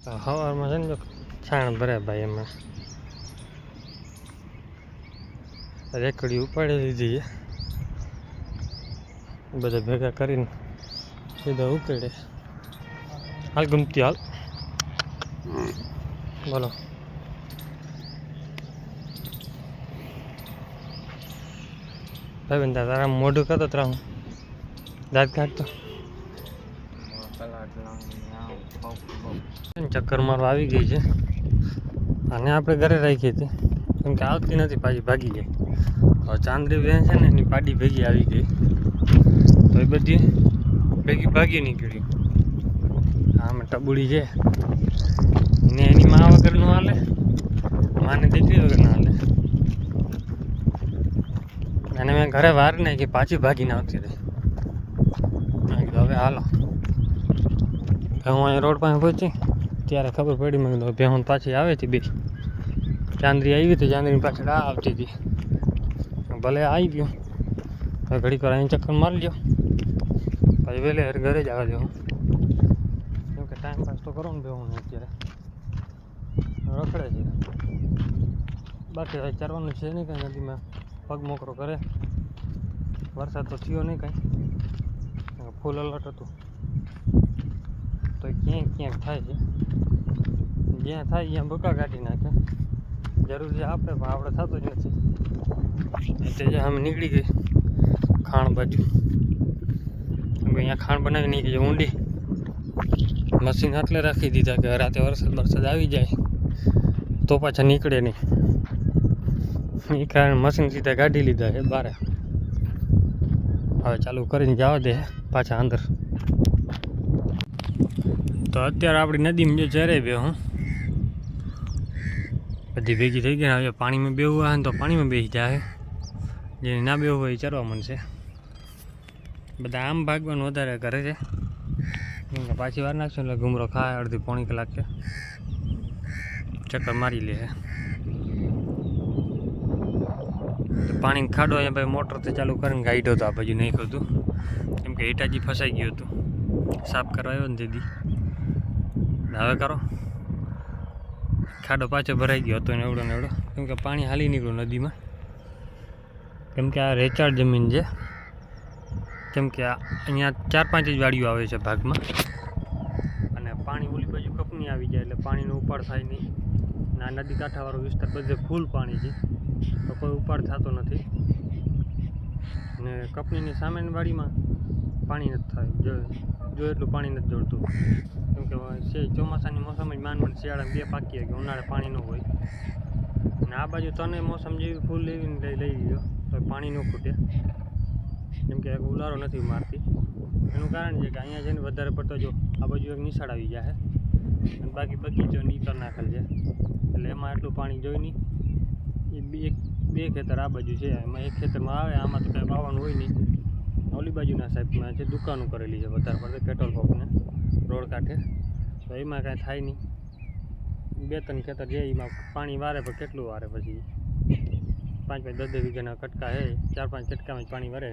સવારમાં છે ને જો છાણ ભરે ભાઈ એમાં રેકડી ઉપાડી લીધી છે બધા ભેગા કરીને સીધા ઉકેડે. હાલ ગમતી હાલ બોલો. ભાઈ બેન તારા મોઢું કરતો ત્રા હું દાંત કાઢતો ચક્કર મારવા આવી ગઈ છે અને આપણે ઘરે રાખી હતી કેમ કે આવતી નથી પાછી ભાગી ગઈ. હવે ચાંદરી બેન છે ને એની પાડી ભેગી આવી ગઈ તો એ બધી ભેગી ભાગી નીકળી. આમાં ટબુડી છે એને એની મા વગર નું હાલે, માને દીકરી વગર ના હાલે. અને મેં ઘરે વાર નાખી પાછી ભાગીને આવતી રહી. મેં કીધું હવે હાલો. હું અહીંયા રોડ પાસે પહોંચી ત્યારે ખબર પડી. મેં કીધું ભેહું પાછી આવે હતી બે ચાંદરી આવી હતી, ચાંદરીની પાછળ આ આવતી હતી. ભલે આવી ગયો હવે ઘડીક વાર અહીં ચક્કર મારી લ્યો પછી વહેલે ઘરે જ આવવા દો કેમ કે ટાઈમ પાસ તો કરો ને ભેહું ને અત્યારે રખડે છે. બાકી હવે ચારવાનું છે નહીં કાંઈ. નદીમાં પગ મોકરો કરે. વરસાદ તો થયો નહીં કાંઈ, ફૂલ અલર્ટ હતું તો ક્યાંક ક્યાંક થાય છે. જ્યાં થાય ત્યાં બકા કાઢી નાખે. જરૂર છે આપણે પણ આપણે થતું જ નથી. એટલે જે અમે નીકળી ગઈ ખાણ બાજુ. અહીંયા ખાણ બનાવી નહીં કે ઊંડી મશીન આટલે રાખી દીધા કે રાતે વરસાદ આવી જાય તો પાછા નીકળે નહીં. એ કારણે મશીન સીધા કાઢી લીધા છે બારે. હવે ચાલુ કરીને જવા દે પાછા અંદર. તો અત્યારે આપણી નદીમાં જો ચરે બે હું બધી ભેગી થઈ ગઈ. હવે પાણીમાં બેહવું આવે ને તો પાણીમાં બેસી જાય. જેને ના બેહવું હોય એ ચરવા મળશે. બધા આમ ભાગવાનું વધારે કરે છે કેમ કે પાછી વાર નાખશો એટલે ઘૂમરો ખાય. અડધી પોણી કલાક છે ચક્કર મારી લે. પાણી ખાડો અહીંયા ભાઈ મોટરથી ચાલુ કરીને ગાઈડો તો આ બાજુ નહીં કરતું કેમ કે હિટાજી ફસાઈ ગયું હતું. સાફ કરવા આવ્યો ને દીદી હવે કરો. ખાડો પાછો ભરાઈ ગયો હતો ને એવડો કેમ કે પાણી હાલી નીકળ્યું નદીમાં. કેમ કે આ રેચાળ જમીન છે. કેમ કે અહીંયા 4-5 જ વાડીઓ આવે છે ભાગમાં અને પાણી ઓલી બાજુ કપની આવી જાય એટલે પાણીનો ઉપાડ થાય નહીં. ના નદી કાંઠાવાળો વિસ્તાર બધે ફૂલ પાણી છે તો કોઈ ઉપાડ થતો નથી. ને કપનીની સામેની વાડીમાં પાણી નથી થાય. જો એટલું પાણી નથી જોડતું કેમ કે ચોમાસાની મોસમ જ માંડ શિયાળામાં 2 પાકી કે ઉનાળે પાણી ન હોય. અને આ બાજુ તને મોસમ જેવી ફૂલ લેવીને લઈ ગયો તો પાણી ન ખૂટે કેમ કે ઉલારો નથી મારતી. એનું કારણ છે કે અહીંયા છે ને વધારે પડતો જો આ બાજુ એક નિશાળ આવી જાય અને બાકી બગીચો નીકળ નાખેલ છે એટલે એમાં એટલું પાણી જોઈ નહીં. એ બે ખેતર આ બાજુ છે એમાં એક ખેતરમાં આવે આમાં તો કાંઈ વાવવાનું હોય નહીં. ઓલી બાજુના સાઈડમાં છે દુકાનો કરેલી છે વધારે પડતી પેટ્રોલ પંપને રોડ કાંઠે તો એમાં કાંઈ થાય નહીં. 2-3 ખેતર છે એમાં પાણી વારે પણ કેટલું વારે પછી 5-10 વીઘાના કટકા છે 4-5 કટકામાં જ પાણી વરે.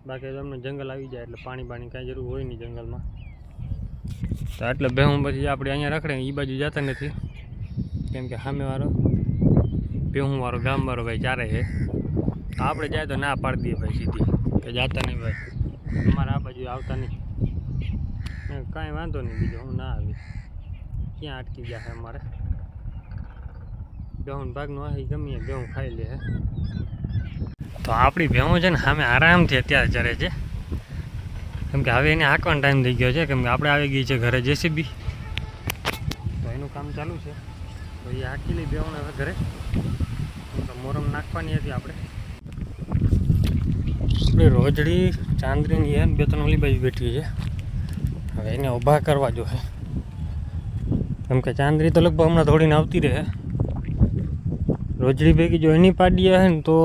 બાકી તો અમને જંગલ આવી જાય એટલે પાણી કાંઈ જરૂર હોય નહીં જંગલમાં. તો એટલે ભેહું પછી આપણે અહીંયા રખડે એ બાજુ જતા નથી કેમ કે સામેવાળો ભેહુંવાળો ગામવાળો ભાઈ ચારે છે. આપણે જાય તો ના પાડી દઈએ ભાઈ સીધી કે જાતા નહીં ભાઈ અમારે આ બાજુ આવતા નહીં. કાંઈ વાંધો નહીં બીજો હું ના આવી ક્યાં અટકી ગયા છે અમારે. ભેહું ભાગનું આ ગમીએ ભેહું ખાઈ લે. તો આપણી ભેહું છે ને સામે આરામથી અત્યારે ચરે છે કેમ કે હવે એને હાંકવાનો ટાઈમ થઈ ગયો છે કેમ કે આપણે આવી ગઈ છે ઘરે જેસીબી તો એનું કામ ચાલુ છે. તો એ હાંકી લઈ ભેહું હવે ઘરે મોરમ નાખવાની હતી આપણે રોજડી ચાંદરીની એમ 2-3 ઓલી બાજુ બેઠી છે. હવે એને ઊભા કરવા જો છે કેમ કે ચાંદરી તો લગભગ હમણાં દોડીને આવતી રહે. રોજડી ભેગી જો એની પાડી હે ને તો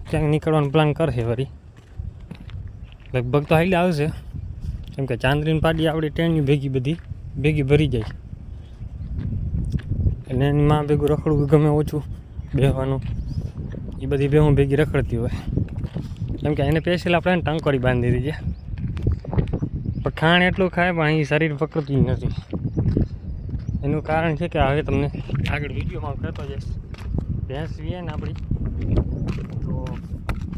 ક્યાંક નીકળવાનો પ્લાન કરશે વળી. લગભગ તો હાલી આવશે કેમ કે ચાંદરીની પાડી આપણી ટ્રેનની ભેગી ભરી જાય એટલે એની માં ભેગું રખડવું ગમે ઓછું બેહવાનું એ બધી ભેહું ભેગી રખડતી હોય કેમ કે એને પેશલ આપણે ટંકોરી બાંધી દીધી છે. પણ ખાણ એટલું ખાય પણ અહીં શરીર પકડતું જ નથી. એનું કારણ છે કે હવે તમને આગળ વિડીયોમાં કહેતો જઈશ. ભેંસ વીએ ને આપણી તો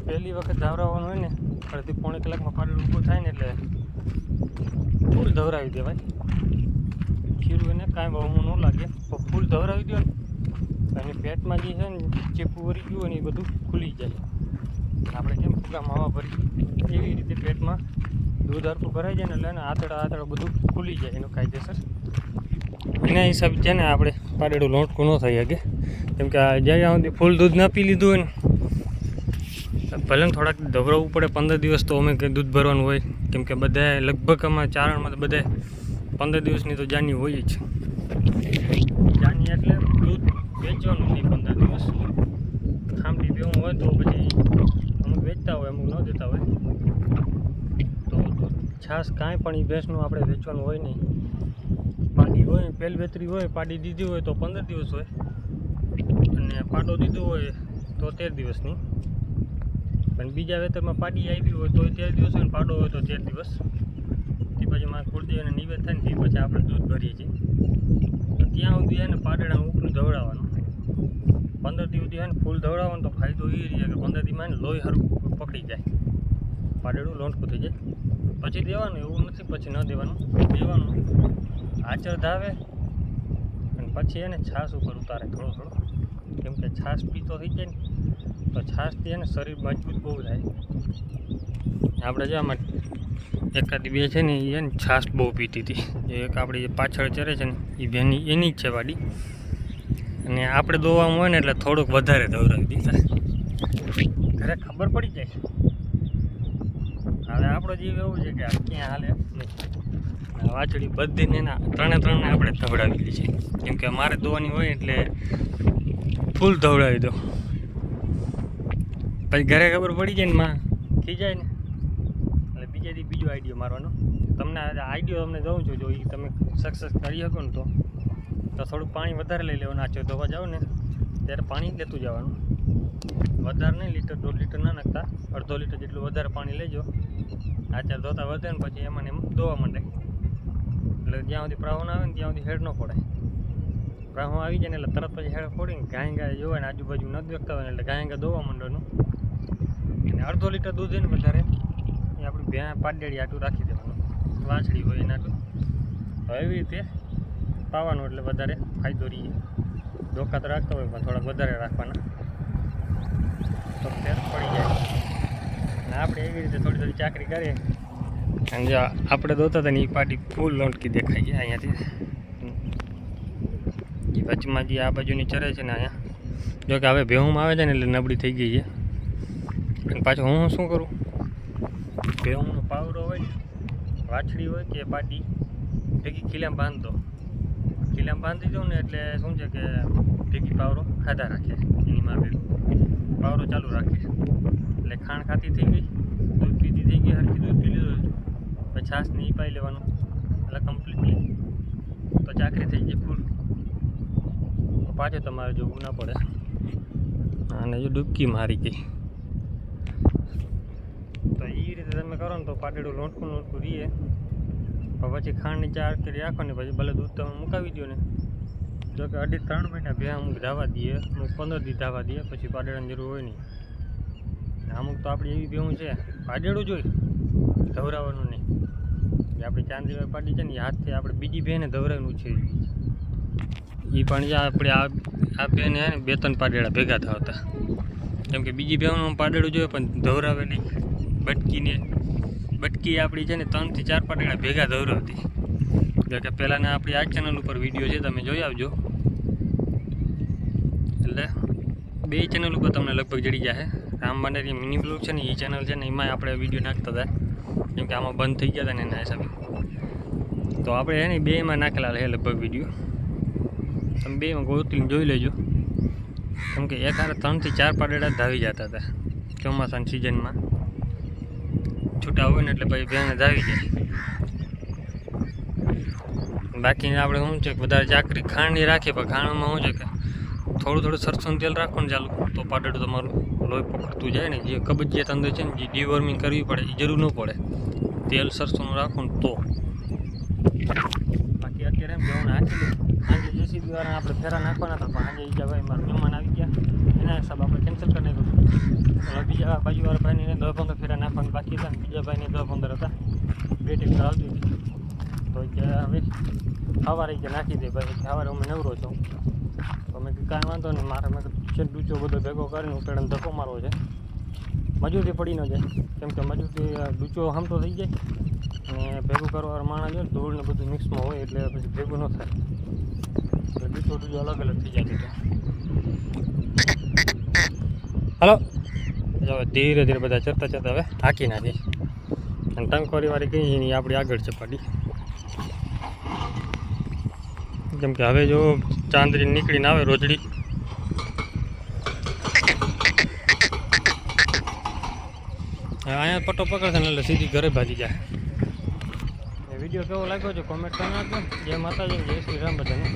પહેલી વખત ધાવરાવાનું હોય ને અડધી પોણી કલાકમાં પાડું ઊભું થાય ને એટલે ફૂલ ધવરાવી દેવાય. ખીરું એને કાંઈ બહુ ન લાગે તો ફૂલ ધવરાવી દો ને અને પેટમાં જે છે ને ચેપું વરી ગયું હોય ને એ બધું ખુલી જાય. આપણે કેમ ફુગામાં હવા ભરી એવી રીતે પેટમાં દૂધ હરખું ભરાઈ જાય ને એટલે એને આતડા બધું ખુલી જાય એનું કાયદેસર. એના હિસાબે છે ને આપણે પાડેડું લોટકું ન થઈ શકે. કેમ કે જ્યાં સુધી ફૂલ દૂધ ના પી લીધું હોય ને ભલે ને થોડાક ધવરાવવું પડે. 15 દિવસ તો અમે કંઈ દૂધ ભરવાનું હોય. કેમ કે બધાએ લગભગ અમારા ચારણમાં તો બધાએ 15 દિવસની તો જાની હોય જ. જાની એટલે દૂધ વેચવાનું નહીં 15 દિવસ. ખામટી પીવું હોય તો પછી અમુક વેચતા હોય અમુક ન દેતા હોય. તો દૂધ છાશ કાંઈ પણ એ ભેંસનું આપણે વેચવાનું હોય નહીં. પાડી હોય પહેલ વેતરી હોય પાડી દીધી હોય તો 15 દિવસ હોય અને પાડો દીધો હોય તો 13 દિવસની. પણ બીજા વેતરમાં પાડી આવી હોય તો 13 દિવસ હોય ને પાડો હોય તો 13 દિવસ. તે પછી માં કુળદેવ અને નિવેદ થાય ને તે પછી આપણે દૂધ ભરીએ છીએ. તો ત્યાં સુધી એને પાડેડા ઉપરું ધવડાવવાનું. 15 દી સુધી એને ફૂલ ધવડાવવાનું તો ફાયદો એ રહે કે 15 દીમાં એને લોહી હરખું પકડી જાય. પાડેડું લોટકું થઈ જાય પછી દેવાનું એવું નથી. પછી ન દેવાનું આચર ધાવે અને પછી એને છાશ ઉપર ઉતારે થોડો. કેમ કે છાશ પીતો થઈ જાય ને તો છાશથી એને શરીર મજબૂત બહુ થાય. આપણે જે આમાં એકાદી બે છે ને એને છાશ બહુ પીતી હતી. એક આપણી જે પાછળ ચરે છે ને એ બેની એની જ છે વાડી. અને આપણે દોવામાં હોય ને એટલે થોડુંક વધારે ધવરાવી દીધા. ઘરે ખબર પડી જાય. હવે આપણો જીવ એવું છે કે ક્યાં હાલે નહીં. વાછડી બધીને એના ત્રણે આપણે ધવડાવી છે. કેમ કે મારે દોવાની હોય એટલે ફૂલ ધવડાવી દો. પછી ઘરે ખબર પડી જાય ને માં ખીજાય ને એટલે બીજે દી બીજો આઈડિયો મારવાનો. તમને આઈડિયો તમને દઉં છું. જો એ તમે સક્સેસ કરી શકો ને તો થોડુંક પાણી વધારે લઈ લેવાનું. આચર ધોવા જાઓ ને ત્યારે પાણી લેતું જવાનું. વધારે નહીં, લીટર 1.5 લીટર ના નાખતા. 1/2 લીટર જેટલું વધારે પાણી લેજો. આચર ધોતા વધે ને પછી એમાં એમ ધોવા માંડે. એટલે જ્યાં સુધી પ્રાહુણ આવે ને ત્યાં સુધી હેડ ન ફોડાય. પ્રાહુણ આવી જાય ને એટલે તરત પછી હેડ ફોડીને ગાય જોવાય ને આજુબાજુ ન દેખતા હોય ને એટલે ગાય ધોવા માંડવાનું. અને 1/2 લીટર દૂધ છે ને વધારે એ આપણી ભેં પાડેડી આટું રાખી દેવાનું. વાછડી હોય એના આટું. તો એવી રીતે પાવાનું એટલે વધારે ફાયદો રહીએ. ધોકા તો રાખતા હોય પણ થોડાક વધારે રાખવાના તો ફેર પડી જાય. અને આપણે એવી રીતે થોડી ચાકરી કરીએ અને જો આપણે દોતા હતા ને એ પાટી ફૂલ લોટકી દેખાય છે અહીંયાથી. એ વચમાં જે આ બાજુની ચરે છે ને અહીંયા જો કે હવે ભેહુંમાં આવે છે ને એટલે નબળી થઈ ગઈ છે. અને પાછું હું શું કરું, ભેહુંનો પાવડો હોય ને વાછડી હોય કે પાટી ભેગી ખીલામાં બાંધતો. ખીલામાં બાંધી દઉં ને એટલે શું છે કે ભેગી પાવરો ખાધા રાખે. એની માં ભેગું પાવરો ચાલુ રાખે એટલે ખાણ ખાતી થઈ ગઈ, દૂધ પીતી થઈ ગઈ, હરખી દૂધ પી લીધું પછી છાશને એ પાઈ લેવાનું એટલે કમ્પ્લીટલી તો ચાકરી થઈ જાય ફૂલ. પાછું તમારે જોવું ના પડે. અને જો ડૂબકી મારી ગઈ તો એ રીતે તમે કરો ને તો પાટેડું લોટકું રહીએ. પછી ખાંડની ચાર કરી રાખો ને પછી ભલે દૂધ તમે મુકાવી દો ને. જો કે 2.5-3 મહિના ભે અમુક ધાવા દઈએ, અમુક 15 દી ધાવા દઈએ પછી પાડેડાની જરૂર હોય નહીં. અમુક તો આપણી એવી ભેહું છે પાડેડું જોઈ ધવરાવાનું નહીં. જે આપણી ચાંદીવાળી પાડી છે ને એ હાથથી આપણે બીજી ભેને ધવરાવીનું છે. એ પણ જે આપણે આ બેને ને 2-3 પાડેડા ભેગા થતા. કેમ કે બીજી ભેહુંનું પાડેડું જોઈએ પણ ધવરાવેલી બટકી આપણી છે ને 3 થી 4 પાડેડા ભેગા ધવરાવતી. એટલે કે પહેલાંના આપણી આ ચેનલ ઉપર વિડીયો છે તમે જોઈ આવજો. એટલે 2 ચેનલ ઉપર તમને લગભગ જડી જશે. રામ બાંડેરી મિની બ્લોગ છે ને એ ચેનલ છે ને એમાં આપણે વિડીયો નાખતા હતા. કેમ કે આમાં બંધ થઈ ગયા હતા ને એના હિસાબે તો આપણે એને 2માં નાખેલા છે લગભગ વિડીયો. તમે 2માં ગોતીને જોઈ લેજો. કેમ કે એક હારે 3 થી 4 પાડેડા ધાવી જતા હતા ચોમાસાની સિઝનમાં. છૂટા હોય ને એટલે પછી ભેંને ધાવી જાય. બાકી આપણે શું છે કે વધારે ચાકરી ખાંડની રાખીએ પણ ખાંડમાં શું છે કે થોડું સરસોનું તેલ રાખો ને ચાલુ તો પાડેડું તમારું લોહી પકડતું જાય ને. જે કબજિયાત અંદર છે ને જે ડિવોર્મિંગ કરવી પડે એ જરૂર ન પડે. તેલ સરસોનું રાખો ને તો. બાકી અત્યારે એમ ભેહુંને હાંચી બાજુવાળાને આપણે ફેરા નાખવાના હતા, પણ આજે બીજા ભાઈ મારા મહેમાન આવી ગયા, એના હિસાબ આપણે કેન્સલ કરી નાખ્યું. બીજા બાજુવાળા ભાઈને 10-15 ફેરા નાખવાના બાકી હતા, અને બીજા ભાઈને 10-15 હતા, 2 ટેક્ટર આવતી હતી. તો કે હવે સવારે કે નાખી દે ભાઈ, સવારે અમે નવરો છું. તો મેં કાંઈ વાંધો નહીં, મારે મેં છે ડૂચો બધો ભેગો કરીને ઉકેડાને ધક્કો મારવો છે, મજૂરી પડી ન જાય, કેમ કે મજૂરી ડૂચો હમતો થઈ જાય અને ભેગું કરવા માણસ છે, ધૂળ ને બધું મિક્સમાં હોય એટલે પછી ભેગું ન થાય, એટલે ડૂચો અલગ અલગ થઈ જાય. હાલો હવે ધીરે ધીરે બધા ચડતા ચડતા હવે હાંકી નાખી, અને ટંકોરી વાળી કઈ એની આપણી આગળ છે પાડી, કેમ કે હવે જો ચાંદરી નીકળીને આવે રોજડી, અહીંયા પટ્ટો પકડશે ને એટલે સીધી ઘરે ભાગી જાય. વિડીયો કેવો લાગ્યો છે કોમેન્ટ કરી નાખજો. જય માતાજી, જય શ્રી રામ બધાને.